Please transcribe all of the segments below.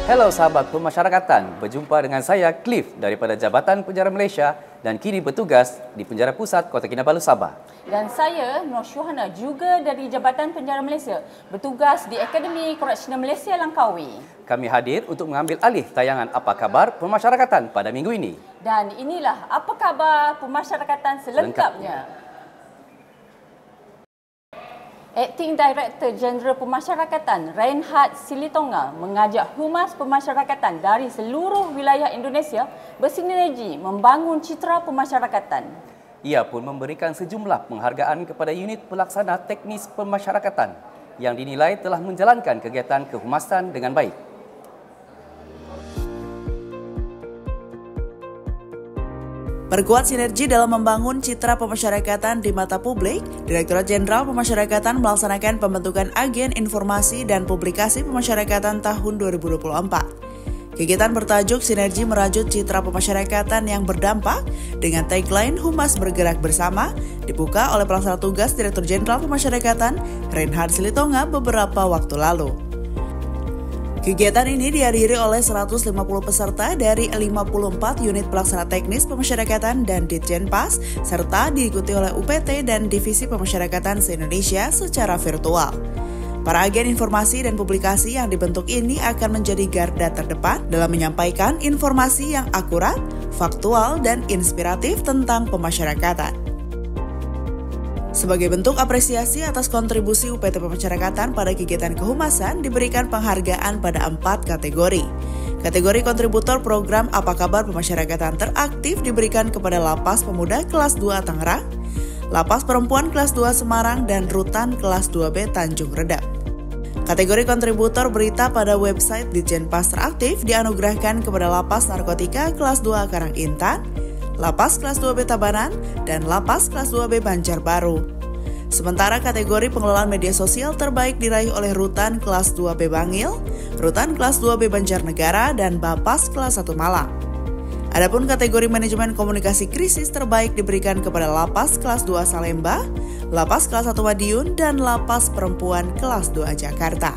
Hello sahabat pemasyarakatan, berjumpa dengan saya Cliff daripada Jabatan Penjara Malaysia dan kini bertugas di Penjara Pusat Kota Kinabalu, Sabah. Dan saya Nur Syuhana juga dari Jabatan Penjara Malaysia, bertugas di Akademi Koreksional Malaysia Langkawi. Kami hadir untuk mengambil alih tayangan Apa Khabar Pemasyarakatan pada minggu ini. Dan inilah Apa Khabar Pemasyarakatan selengkapnya. Acting Director Jeneral Pemasyarakatan Reinhard Silitonga mengajak Humas Pemasyarakatan dari seluruh wilayah Indonesia bersinergi membangun citra pemasyarakatan. Ia pun memberikan sejumlah penghargaan kepada unit pelaksana teknis pemasyarakatan yang dinilai telah menjalankan kegiatan kehumasan dengan baik. Perkuat sinergi dalam membangun citra pemasyarakatan di mata publik, Direktorat Jenderal Pemasyarakatan melaksanakan pembentukan Agen Informasi dan Publikasi Pemasyarakatan tahun 2024. Kegiatan bertajuk Sinergi Merajut Citra Pemasyarakatan yang Berdampak dengan tagline Humas Bergerak Bersama dibuka oleh Pelaksana Tugas Direktur Jenderal Pemasyarakatan Reinhard Silitonga beberapa waktu lalu. Kegiatan ini dihadiri oleh 150 peserta dari 54 unit pelaksana teknis pemasyarakatan dan Ditjenpas, serta diikuti oleh UPT dan Divisi Pemasyarakatan se-Indonesia secara virtual. Para agen informasi dan publikasi yang dibentuk ini akan menjadi garda terdepan dalam menyampaikan informasi yang akurat, faktual, dan inspiratif tentang pemasyarakatan. Sebagai bentuk apresiasi atas kontribusi UPT Pemasyarakatan pada kegiatan kehumasan, diberikan penghargaan pada 4 kategori. Kategori kontributor program Apa Kabar Pemasyarakatan teraktif diberikan kepada Lapas Pemuda kelas 2 Tangerang, Lapas Perempuan kelas 2 Semarang, dan Rutan kelas 2B Tanjung Redap. Kategori kontributor berita pada website Ditjenpas teraktif dianugerahkan kepada Lapas Narkotika kelas 2 Karang Intan, Lapas kelas 2B Tabanan, dan Lapas kelas 2B Banjarbaru. Sementara kategori pengelolaan media sosial terbaik diraih oleh Rutan kelas 2B Bangil, Rutan kelas 2B Banjarnegara, dan Bapas kelas 1 Malang. Adapun kategori manajemen komunikasi krisis terbaik diberikan kepada Lapas kelas 2 Salemba, Lapas kelas 1 Madiun, dan Lapas Perempuan kelas 2 Jakarta.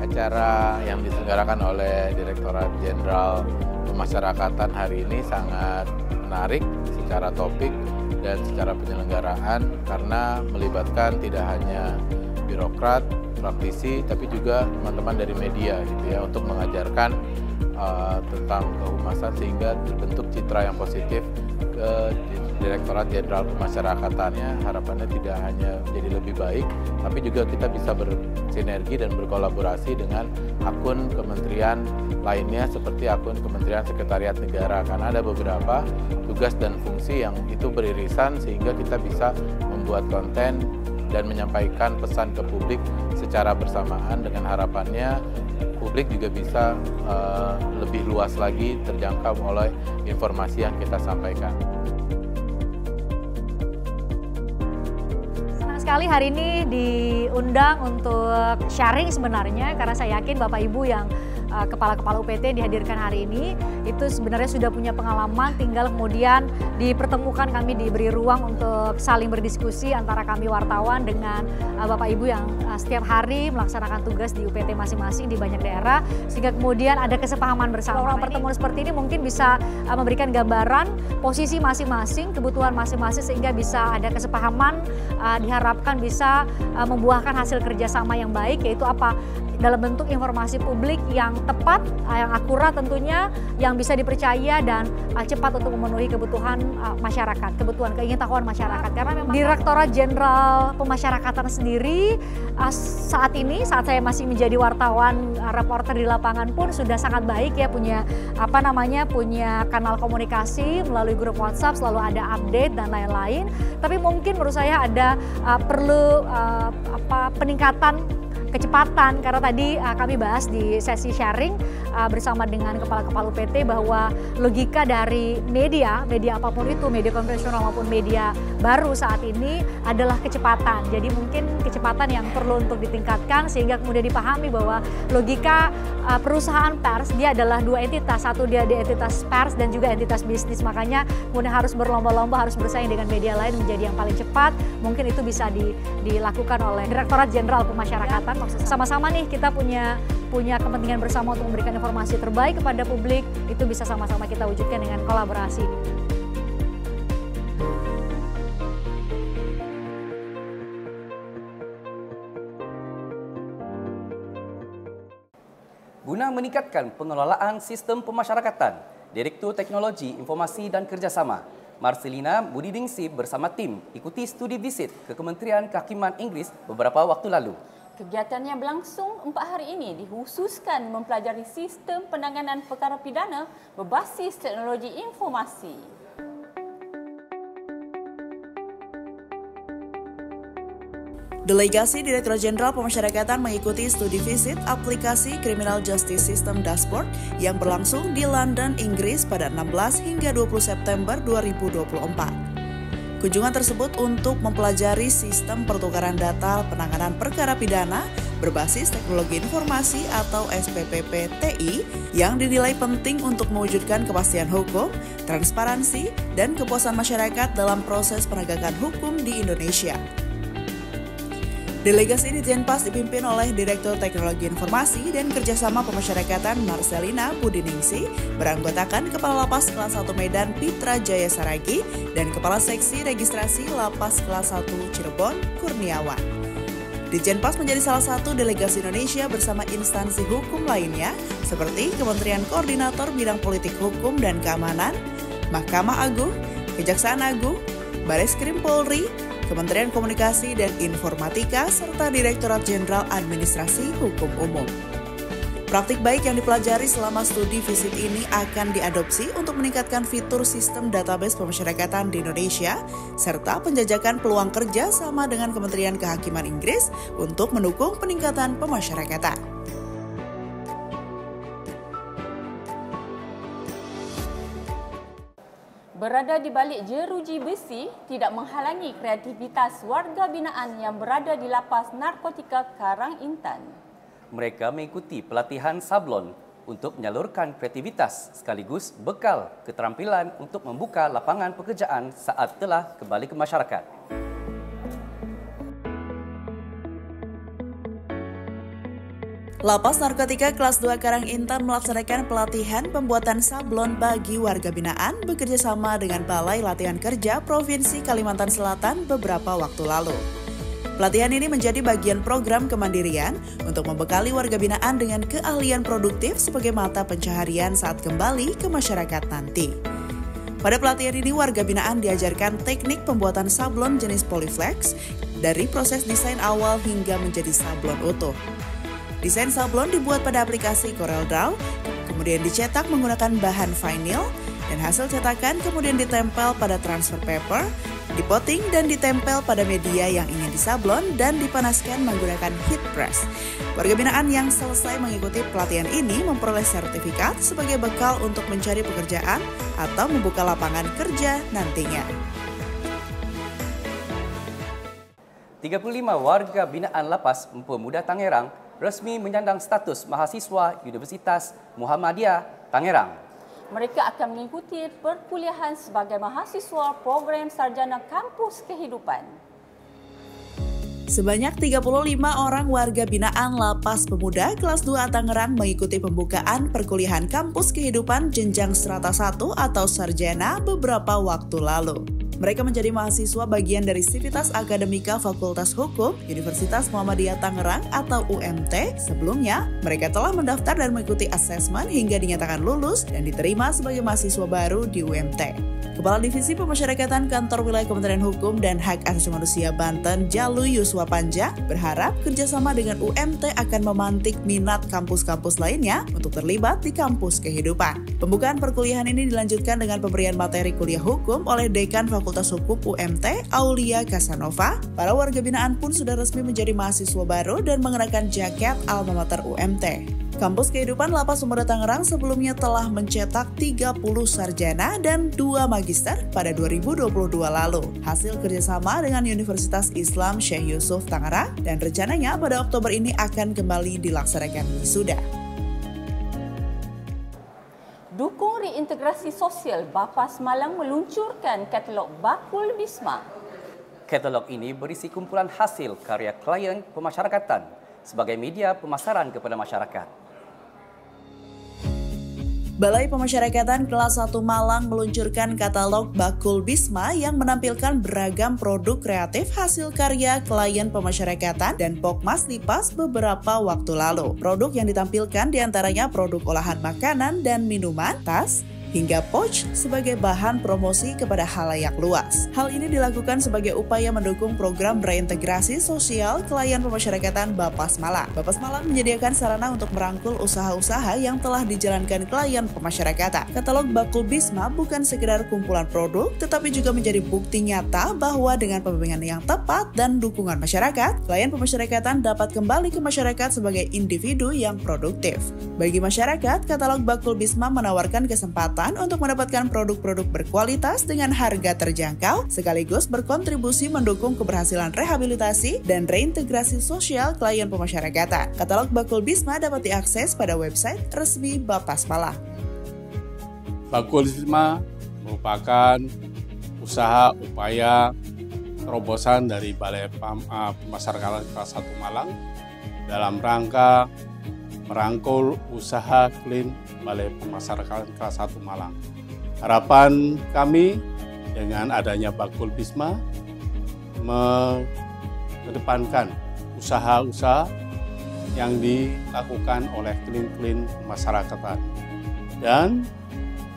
Acara yang diselenggarakan oleh Direktorat Jenderal Pemasyarakatan hari ini sangat menarik secara topik dan secara penyelenggaraan karena melibatkan tidak hanya birokrat, praktisi, tapi juga teman-teman dari media gitu ya, untuk mengajarkan tentang kehumasan sehingga terbentuk citra yang positif ke Direktorat Jenderal Pemasyarakatannya. Harapannya tidak hanya jadi lebih baik, tapi juga kita bisa bersinergi dan berkolaborasi dengan akun kementerian lainnya seperti akun Kementerian Sekretariat Negara, karena ada beberapa tugas dan fungsi yang itu beririsan sehingga kita bisa membuat konten dan menyampaikan pesan ke publik secara bersamaan, dengan harapannya publik juga bisa lebih luas lagi terjangkau oleh informasi yang kita sampaikan. Senang sekali hari ini diundang untuk sharing sebenarnya, karena saya yakin Bapak Ibu yang kepala-kepala UPT dihadirkan hari ini itu sebenarnya sudah punya pengalaman, tinggal kemudian dipertemukan, kami diberi ruang untuk saling berdiskusi antara kami wartawan dengan Bapak Ibu yang setiap hari melaksanakan tugas di UPT masing-masing di banyak daerah, sehingga kemudian ada kesepahaman bersama. Orang pertemuan seperti ini mungkin bisa memberikan gambaran posisi masing-masing, kebutuhan masing-masing, sehingga bisa ada kesepahaman, diharapkan bisa membuahkan hasil kerjasama yang baik, yaitu apa? Dalam bentuk informasi publik yang tepat, yang akurat tentunya, yang bisa dipercaya dan cepat untuk memenuhi kebutuhan masyarakat, kebutuhan keingintahuan masyarakat. Karena memang Direktorat Jenderal Pemasyarakatan sendiri saat ini, saat saya masih menjadi wartawan, reporter di lapangan pun sudah sangat baik ya, punya punya kanal komunikasi melalui grup WhatsApp, selalu ada update dan lain-lain. Tapi mungkin menurut saya ada perlu peningkatan kecepatan, karena tadi kami bahas di sesi sharing bersama dengan kepala-kepala UPT bahwa logika dari media apapun itu, media konvensional maupun media baru saat ini adalah kecepatan. Jadi mungkin kecepatan yang perlu untuk ditingkatkan sehingga kemudian dipahami bahwa logika perusahaan pers dia adalah dua entitas, satu dia di entitas pers dan juga entitas bisnis, makanya kemudian harus berlomba-lomba, harus bersaing dengan media lain menjadi yang paling cepat. Mungkin itu bisa dilakukan oleh Direktorat Jenderal Pemasyarakatan sama-sama nih kita punya kepentingan bersama untuk memberikan informasi terbaik kepada publik, itu bisa sama-sama kita wujudkan dengan kolaborasi. Guna meningkatkan pengelolaan sistem pemasyarakatan, Direktur Teknologi, Informasi dan Kerjasama, Marcelina Budiningsi bersama tim ikuti studi visit ke Kementerian Kehakiman Inggeris beberapa waktu lalu. Kegiatan yang berlangsung 4 hari ini dikhususkan mempelajari sistem penanganan perkara pidana berbasis teknologi informasi. Delegasi Direktorat Jenderal Pemasyarakatan mengikuti studi visit aplikasi Criminal Justice System Dashboard yang berlangsung di London, Inggris pada 16 hingga 20 September 2024. Kunjungan tersebut untuk mempelajari sistem pertukaran data penanganan perkara pidana berbasis teknologi informasi atau SPPP-TI yang dinilai penting untuk mewujudkan kepastian hukum, transparansi, dan kepuasan masyarakat dalam proses penegakan hukum di Indonesia. Delegasi di Jenpas dipimpin oleh Direktur Teknologi Informasi dan Kerjasama Pemasyarakatan Marcelina Budiningsi, beranggotakan Kepala Lapas Kelas 1 Medan Pitra Jaya Saragi dan Kepala Seksi Registrasi Lapas Kelas 1 Cirebon Kurniawan. Ditjenpas menjadi salah satu delegasi Indonesia bersama instansi hukum lainnya seperti Kementerian Koordinator Bidang Politik Hukum dan Keamanan, Mahkamah Agung, Kejaksaan Agung, Bareskrim Polri, Kementerian Komunikasi dan Informatika, serta Direktorat Jenderal Administrasi Hukum Umum. Praktik baik yang dipelajari selama studi visit ini akan diadopsi untuk meningkatkan fitur sistem database pemasyarakatan di Indonesia, serta penjajakan peluang kerja sama dengan Kementerian Kehakiman Inggris untuk mendukung peningkatan pemasyarakatan. Berada di balik jeruji besi tidak menghalangi kreativitas warga binaan yang berada di Lapas Narkotika Karang Intan. Mereka mengikuti pelatihan sablon untuk menyalurkan kreativitas sekaligus bekal keterampilan untuk membuka lapangan pekerjaan saat telah kembali ke masyarakat. Lapas Narkotika Kelas 2 Karang Intan melaksanakan pelatihan pembuatan sablon bagi warga binaan bekerjasama dengan Balai Latihan Kerja Provinsi Kalimantan Selatan beberapa waktu lalu. Pelatihan ini menjadi bagian program kemandirian untuk membekali warga binaan dengan keahlian produktif sebagai mata pencaharian saat kembali ke masyarakat nanti. Pada pelatihan ini, warga binaan diajarkan teknik pembuatan sablon jenis Polyflex dari proses desain awal hingga menjadi sablon utuh. Desain sablon dibuat pada aplikasi CorelDRAW, kemudian dicetak menggunakan bahan vinyl, dan hasil cetakan kemudian ditempel pada transfer paper, dipotting dan ditempel pada media yang ingin disablon dan dipanaskan menggunakan heat press. Warga binaan yang selesai mengikuti pelatihan ini memperoleh sertifikat sebagai bekal untuk mencari pekerjaan atau membuka lapangan kerja nantinya. 35 warga binaan Lapas Pemuda Tangerang resmi menyandang status mahasiswa Universitas Muhammadiyah Tangerang. Mereka akan mengikuti perkuliahan sebagai mahasiswa program sarjana kampus kehidupan. Sebanyak 35 orang warga binaan Lapas Pemuda Kelas 2 Tangerang mengikuti pembukaan perkuliahan kampus kehidupan jenjang strata 1 atau sarjana beberapa waktu lalu. Mereka menjadi mahasiswa bagian dari Sivitas Akademika Fakultas Hukum Universitas Muhammadiyah Tangerang atau UMT. Sebelumnya, mereka telah mendaftar dan mengikuti asesmen hingga dinyatakan lulus dan diterima sebagai mahasiswa baru di UMT. Kepala Divisi Pemasyarakatan Kantor Wilayah Kementerian Hukum dan Hak Asasi Manusia Banten, Jalu Yuswa Panja, berharap kerjasama dengan UMT akan memantik minat kampus-kampus lainnya untuk terlibat di kampus kehidupan. Pembukaan perkuliahan ini dilanjutkan dengan pemberian materi kuliah hukum oleh Dekan Fakultas Hukum UMT, Aulia Casanova. Para warga binaan pun sudah resmi menjadi mahasiswa baru dan mengenakan jaket alma mater UMT. Kampus Kehidupan Lapas Pemuda Tangerang sebelumnya telah mencetak 30 sarjana dan 2 magister pada 2022 lalu. Hasil kerjasama dengan Universitas Islam Syekh Yusuf Tangerang dan rencananya pada Oktober ini akan kembali dilaksanakan wisuda. Dukung reintegrasi sosial, Bapas Malang meluncurkan katalog Bakul Bisma. Katalog ini berisi kumpulan hasil karya klien pemasyarakatan sebagai media pemasaran kepada masyarakat. Balai Pemasyarakatan Kelas 1 Malang meluncurkan katalog Bakul Bisma yang menampilkan beragam produk kreatif hasil karya klien pemasyarakatan dan Pokmas Lipas beberapa waktu lalu. Produk yang ditampilkan diantaranya produk olahan makanan dan minuman, tas, hingga pouch sebagai bahan promosi kepada khalayak luas. Hal ini dilakukan sebagai upaya mendukung program reintegrasi sosial klien pemasyarakatan Bapas Malang. Bapas Malang menyediakan sarana untuk merangkul usaha-usaha yang telah dijalankan klien pemasyarakatan. Katalog Bakul Bisma bukan sekedar kumpulan produk, tetapi juga menjadi bukti nyata bahwa dengan pembimbingan yang tepat dan dukungan masyarakat, klien pemasyarakatan dapat kembali ke masyarakat sebagai individu yang produktif. Bagi masyarakat, katalog Bakul Bisma menawarkan kesempatan untuk mendapatkan produk-produk berkualitas dengan harga terjangkau, sekaligus berkontribusi mendukung keberhasilan rehabilitasi dan reintegrasi sosial klien pemasyarakatan. Katalog Bakul Bisma dapat diakses pada website resmi Bapas Malang. Bakul Bisma merupakan usaha upaya terobosan dari Balai Pemasyarakatan Kelas 1 Malang dalam rangka merangkul usaha clean Balai Pemasyarakatan Kelas 1 Malang. Harapan kami dengan adanya Bakul Bisma mengedepankan usaha-usaha yang dilakukan oleh clean pemasyarakatan. Dan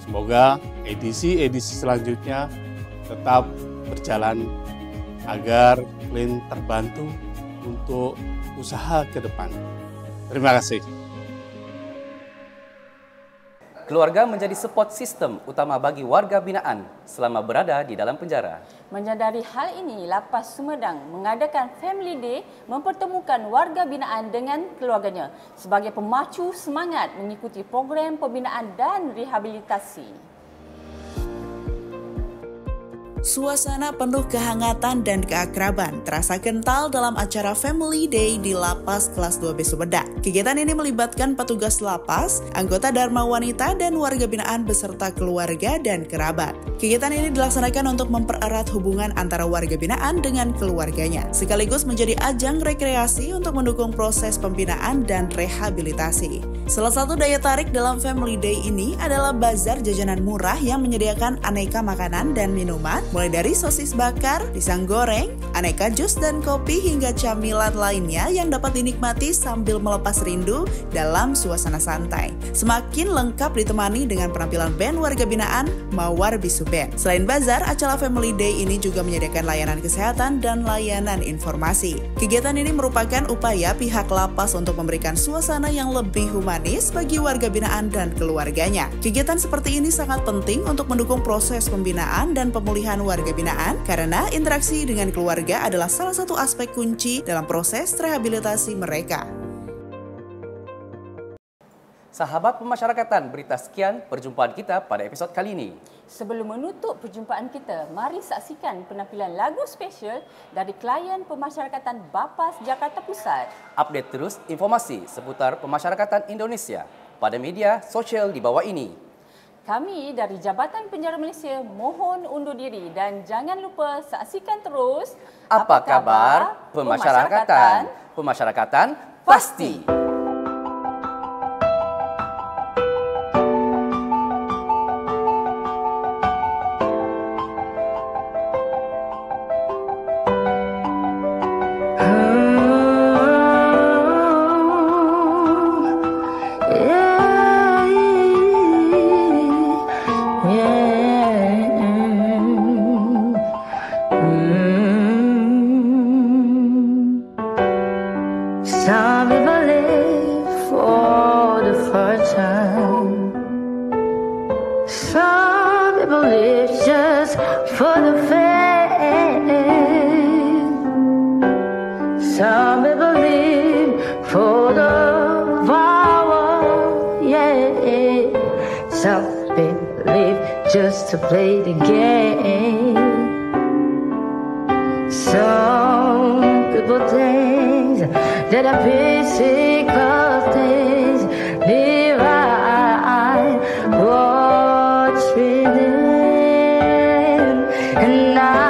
semoga edisi-edisi selanjutnya tetap berjalan agar clean terbantu untuk usaha ke depan. Terima kasih. Keluarga menjadi support sistem utama bagi warga binaan selama berada di dalam penjara. Menyadari hal ini, Lapas Sumedang mengadakan Family Day mempertemukan warga binaan dengan keluarganya sebagai pemacu semangat mengikuti program pembinaan dan rehabilitasi. Suasana penuh kehangatan dan keakraban terasa kental dalam acara Family Day di Lapas Kelas 2B Sumedang. Kegiatan ini melibatkan petugas lapas, anggota Dharma Wanita, dan warga binaan beserta keluarga dan kerabat. Kegiatan ini dilaksanakan untuk mempererat hubungan antara warga binaan dengan keluarganya, sekaligus menjadi ajang rekreasi untuk mendukung proses pembinaan dan rehabilitasi. Salah satu daya tarik dalam Family Day ini adalah bazar jajanan murah yang menyediakan aneka makanan dan minuman, mulai dari sosis bakar, pisang goreng, aneka jus dan kopi hingga camilan lainnya yang dapat dinikmati sambil melepas rindu dalam suasana santai. Semakin lengkap ditemani dengan penampilan band warga binaan Mawar Bisu Band. Selain bazar, acara Family Day ini juga menyediakan layanan kesehatan dan layanan informasi. Kegiatan ini merupakan upaya pihak lapas untuk memberikan suasana yang lebih humanis bagi warga binaan dan keluarganya. Kegiatan seperti ini sangat penting untuk mendukung proses pembinaan dan pemulihan warga binaan karena interaksi dengan keluarga adalah salah satu aspek kunci dalam proses rehabilitasi mereka. Sahabat pemasyarakatan, berita sekian perjumpaan kita pada episod kali ini. Sebelum menutup perjumpaan kita, mari saksikan penampilan lagu spesial dari klien pemasyarakatan Bapas Jakarta Pusat. Update terus informasi seputar pemasyarakatan Indonesia pada media sosial di bawah ini. Kami dari Jabatan Penjara Malaysia mohon undur diri dan jangan lupa saksikan terus Apa kabar pemasyarakatan? Pemasyarakatan pasti. Some people live for the first time. Some people live just for the fame. Some people live for the power, yeah. Some people live just to play the game. Some people think that are physical things divine what's within, and I